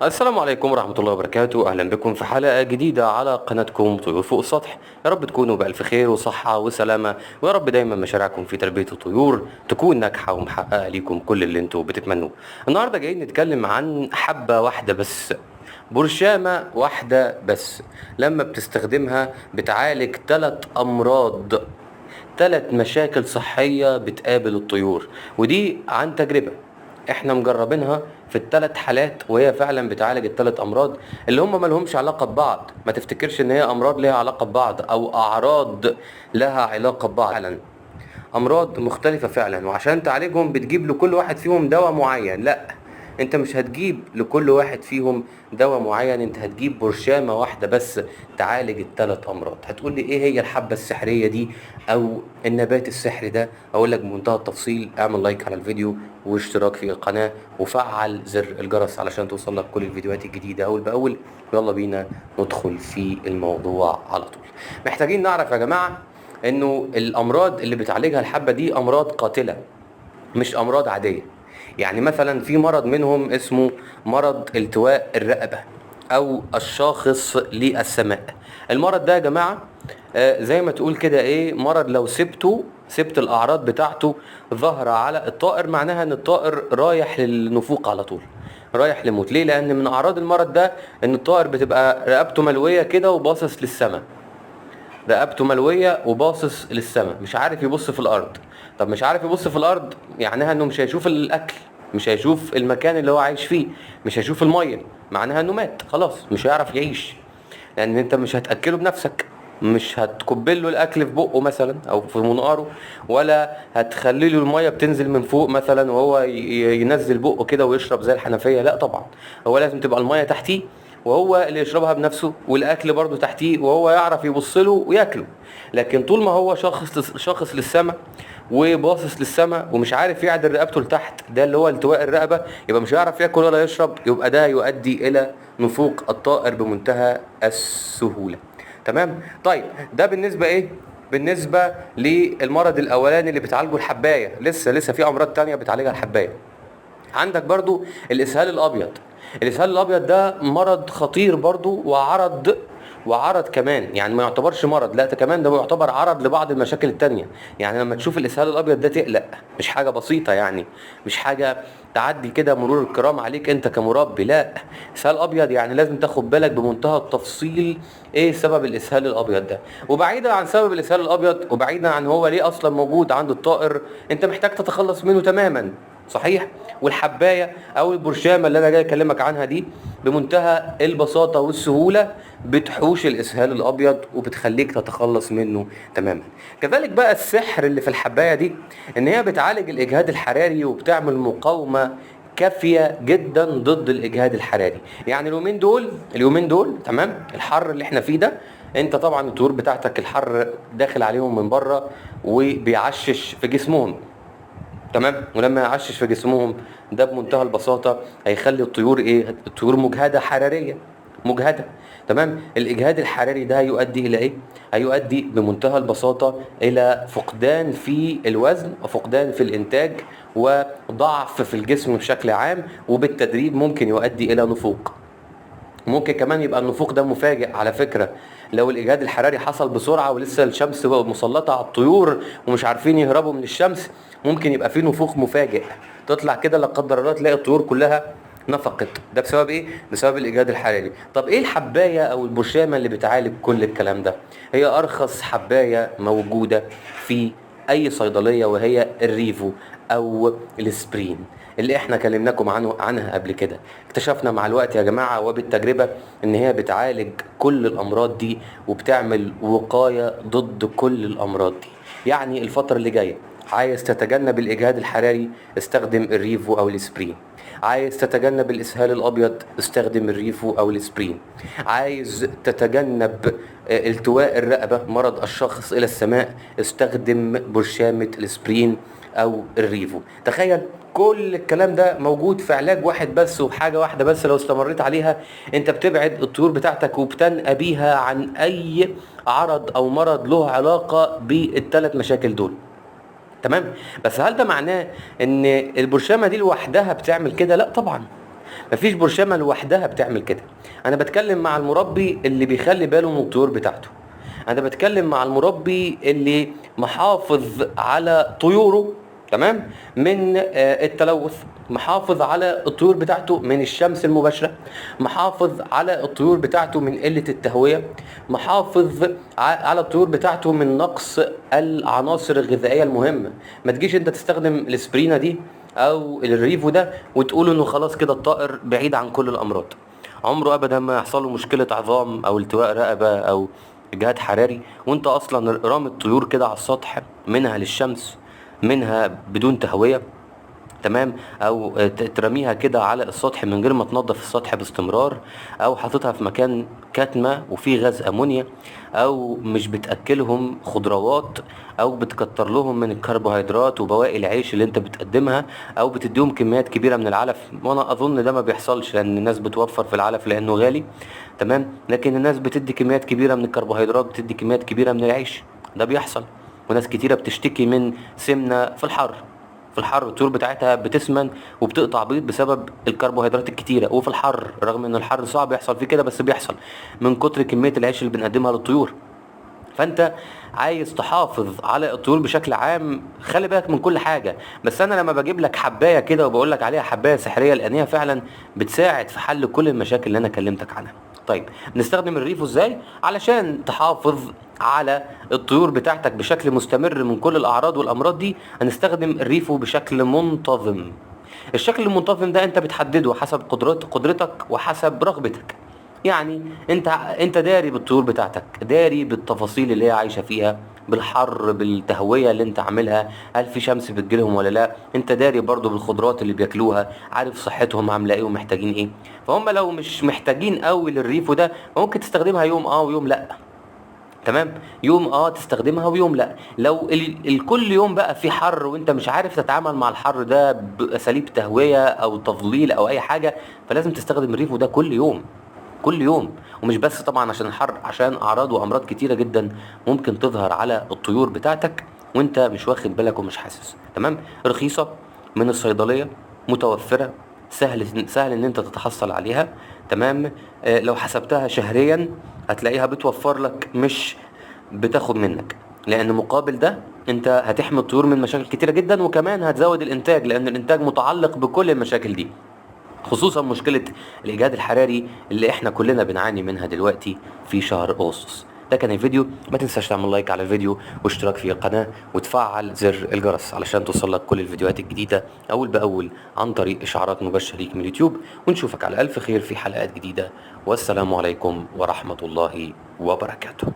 السلام عليكم ورحمة الله وبركاته. أهلا بكم في حلقة جديدة على قناتكم طيور فوق السطح. يا رب تكونوا بألف خير وصحة وسلامة، ويا رب دايما مشاريعكم في تربية الطيور تكون ناجحة ومحققة ليكم كل اللي انتوا بتتمنوه. النهاردة جايين نتكلم عن حبة واحدة بس، برشامة واحدة بس، لما بتستخدمها بتعالج 3 أمراض، 3 مشاكل صحية بتقابل الطيور، ودي عن تجربة احنا مجربينها في ال3 حالات، وهي فعلا بتعالج ال3 امراض اللي هم مالهمش علاقة ببعض. ما تفتكرش ان هي امراض لها علاقة ببعض او اعراض لها علاقة ببعض، فعلا امراض مختلفة فعلا، وعشان تعالجهم بتجيب لكل واحد فيهم دواء معين. لا، انت مش هتجيب لكل واحد فيهم دواء معين، انت هتجيب برشامة واحدة بس تعالج ال3 امراض. هتقول لي ايه هي الحبة السحرية دي او النبات السحري ده؟ اقول لك بمنتهى التفصيل. اعمل لايك على الفيديو واشتراك في القناة وفعل زر الجرس علشان توصلك كل الفيديوهات الجديدة اول باول. يلا بينا ندخل في الموضوع على طول. محتاجين نعرف يا جماعة انه الامراض اللي بتعالجها الحبة دي امراض قاتلة، مش امراض عادية. يعني مثلا في مرض منهم اسمه مرض التواء الرقبة او الشاخص للسماء. المرض ده يا جماعة زي ما تقول كده ايه، مرض لو سبت الاعراض بتاعته ظاهرة على الطائر، معناها ان الطائر رايح للنفوق على طول، رايح لموت. ليه؟ لان من اعراض المرض ده ان الطائر بتبقى رقبته ملوية كده وباصص للسماء، رقبته ملويه وباصص للسماء، مش عارف يبص في الارض. طب مش عارف يبص في الارض معناها انه مش هيشوف الاكل، مش هيشوف المكان اللي هو عايش فيه، مش هيشوف الميه، معناها انه مات خلاص، مش هيعرف يعيش. لان انت مش هتاكله بنفسك، مش هتكبل له الاكل في بقه مثلا او في منقاره، ولا هتخلي له الميه بتنزل من فوق مثلا وهو ينزل بقه كده ويشرب زي الحنفيه. لا طبعا، هو لازم تبقى الميه تحتيه وهو اللي يشربها بنفسه، والاكل برضه تحتيه وهو يعرف يبص له وياكله. لكن طول ما هو شاخص للسماء وباصص للسماء ومش عارف يعدل رقبته لتحت، ده اللي هو التواء الرقبه، يبقى مش هيعرف ياكل ولا يشرب، يبقى ده يؤدي الى نفوق الطائر بمنتهى السهوله. تمام؟ طيب ده بالنسبه ايه؟ بالنسبه للمرض الاولاني اللي بتعالجه الحبايه. لسه في امراض تانية بتعالجها الحبايه. عندك برضو الاسهال الابيض. الاسهال الابيض ده مرض خطير برضو، وعرض كمان، يعني ما يعتبرش مرض، لا ده كمان ده يعتبر عرض لبعض المشاكل التانية. يعني لما تشوف الاسهال الابيض ده تقلق، مش حاجة بسيطة، يعني مش حاجة تعدي كده مرور الكرام عليك انت كمربي. لا، اسهال ابيض يعني لازم تاخد بالك بمنتهى التفصيل ايه سبب الاسهال الابيض ده. وبعيدا عن سبب الاسهال الابيض، وبعيدا عن هو ليه اصلا موجود عند الطائر، انت محتاج تتخلص منه تماما. صحيح؟ والحبايه او البرشامه اللي انا جاي اكلمك عنها دي بمنتهى البساطه والسهوله بتحوش الاسهال الابيض وبتخليك تتخلص منه تماما. كذلك بقى السحر اللي في الحبايه دي، ان هي بتعالج الاجهاد الحراري وبتعمل مقاومه كافيه جدا ضد الاجهاد الحراري. يعني اليومين دول تمام، الحر اللي احنا فيه ده، انت طبعا الطيور بتاعتك الحر داخل عليهم من بره وبيعشش في جسمهم. تمام؟ ولما يعشش في جسمهم ده بمنتهى البساطه هيخلي الطيور ايه؟ الطيور مجهده حراريا، مجهده. تمام؟ الاجهاد الحراري ده هيؤدي الى ايه؟ هيؤدي بمنتهى البساطه الى فقدان في الوزن وفقدان في الانتاج وضعف في الجسم بشكل عام، وبالتدريج ممكن يؤدي الى نفوق. ممكن كمان يبقى النفوق ده مفاجئ على فكرة، لو الإجهاد الحراري حصل بسرعة ولسه الشمس مسلطة على الطيور ومش عارفين يهربوا من الشمس، ممكن يبقى فيه نفوق مفاجئ، تطلع كده لا قدر الله تلاقي الطيور كلها نفقت. ده بسبب ايه؟ بسبب الإجهاد الحراري. طب ايه الحباية او البرشامة اللي بتعالج كل الكلام ده؟ هي أرخص حباية موجودة في أي صيدلية، وهي الريفو او الاسبرين اللي احنا كلمناكم عنها قبل كده. اكتشفنا مع الوقت يا جماعة وبالتجربة ان هي بتعالج كل الامراض دي وبتعمل وقاية ضد كل الامراض دي. يعني الفترة اللي جاية عايز تتجنب الاجهاد الحراري، استخدم الريفو او الاسبرين. عايز تتجنب الاسهال الابيض، استخدم الريفو او الاسبرين. عايز تتجنب التواء الرقبة، مرض الشخص الى السماء، استخدم برشامة الاسبرين او الريفو. تخيل كل الكلام ده موجود في علاج واحد بس وحاجة واحدة بس، لو استمريت عليها انت بتبعد الطيور بتاعتك وبتنقى بيها عن اي عرض او مرض له علاقة بالثلاث مشاكل دول. تمام؟ بس هل ده معناه ان البرشامة دي لوحدها بتعمل كده؟ لا طبعا. مفيش برشامة لوحدها بتعمل كده. انا بتكلم مع المربي اللي بيخلي باله من الطيور بتاعته، انا بتكلم مع المربي اللي محافظ على طيوره، تمام، من التلوث، محافظ على الطيور بتاعته من الشمس المباشرة، محافظ على الطيور بتاعته من قلة التهوية، محافظ على الطيور بتاعته من نقص العناصر الغذائية المهمة. ما تجيش انت تستخدم الاسبرينا دي او الريفو ده وتقول انه خلاص كده الطائر بعيد عن كل الامراض. عمره ابدا ما يحصل له مشكلة عظام او التواء رقبة او جهاد حراري، وانت اصلا رامي الطيور كده على السطح، منها للشمس منها بدون تهوية، تمام، او ترميها كده على السطح من غير ما تنظف السطح باستمرار، او حاططها في مكان كاتمه وفيه غاز امونيا، او مش بتاكلهم خضروات، او بتكتر لهم من الكربوهيدرات وبواقي العيش اللي انت بتقدمها، او بتديهم كميات كبيره من العلف. وانا اظن ده ما بيحصلش لان الناس بتوفر في العلف لانه غالي، تمام، لكن الناس بتدي كميات كبيره من الكربوهيدرات، بتدي كميات كبيره من العيش، ده بيحصل. وناس كتيره بتشتكي من سمنه في الحر. في الحر الطيور بتاعتها بتسمن وبتقطع بيض بسبب الكربوهيدرات الكتيره، وفي الحر رغم ان الحر صعب يحصل فيه كده بس بيحصل من كتر كميه العيش اللي بنقدمها للطيور. فانت عايز تحافظ على الطيور بشكل عام، خلي بالك من كل حاجه. بس انا لما بجيب لك حبايه كده وبقول لك عليها حبايه سحريه، لان هي فعلا بتساعد في حل كل المشاكل اللي انا كلمتك عنها. طيب بنستخدم الريفو ازاي علشان تحافظ على الطيور بتاعتك بشكل مستمر من كل الاعراض والامراض دي؟ هنستخدم الريفو بشكل منتظم. الشكل المنتظم ده انت بتحدده حسب قدرتك وحسب رغبتك. يعني انت داري بالطيور بتاعتك، داري بالتفاصيل اللي هي عايشه فيها، بالحر، بالتهويه اللي انت عاملها، هل في شمس بتجيلهم ولا لا، انت داري برضو بالخضروات اللي بياكلوها، عارف صحتهم عامله ايه ومحتاجين ايه. فهم لو مش محتاجين قوي للريفو ده ممكن تستخدمها يوم ويوم لا، تمام، يوم تستخدمها ويوم لا. لو الكل يوم بقى في حر وانت مش عارف تتعامل مع الحر ده باساليب تهويه او تظليل او اي حاجه، فلازم تستخدم الريفو ده كل يوم، كل يوم. ومش بس طبعا عشان الحر، عشان اعراض وامراض كتيره جدا ممكن تظهر على الطيور بتاعتك وانت مش واخد بالك ومش حاسس، تمام. رخيصه، من الصيدليه، متوفره، سهل ان انت تتحصل عليها، تمام. لو حسبتها شهريا هتلاقيها بتوفر لك مش بتاخد منك، لان مقابل ده انت هتحمي الطيور من مشاكل كتيره جدا، وكمان هتزود الانتاج لان الانتاج متعلق بكل المشاكل دي، خصوصا مشكلة الإجهاد الحراري اللي احنا كلنا بنعاني منها دلوقتي في شهر أغسطس. ده كان الفيديو، ما تنساش تعمل لايك على الفيديو واشتراك في القناة وتفعل زر الجرس علشان توصلك كل الفيديوهات الجديدة أول بأول عن طريق إشعارات مباشرة ليك من اليوتيوب. ونشوفك على ألف خير في حلقات جديدة، والسلام عليكم ورحمة الله وبركاته.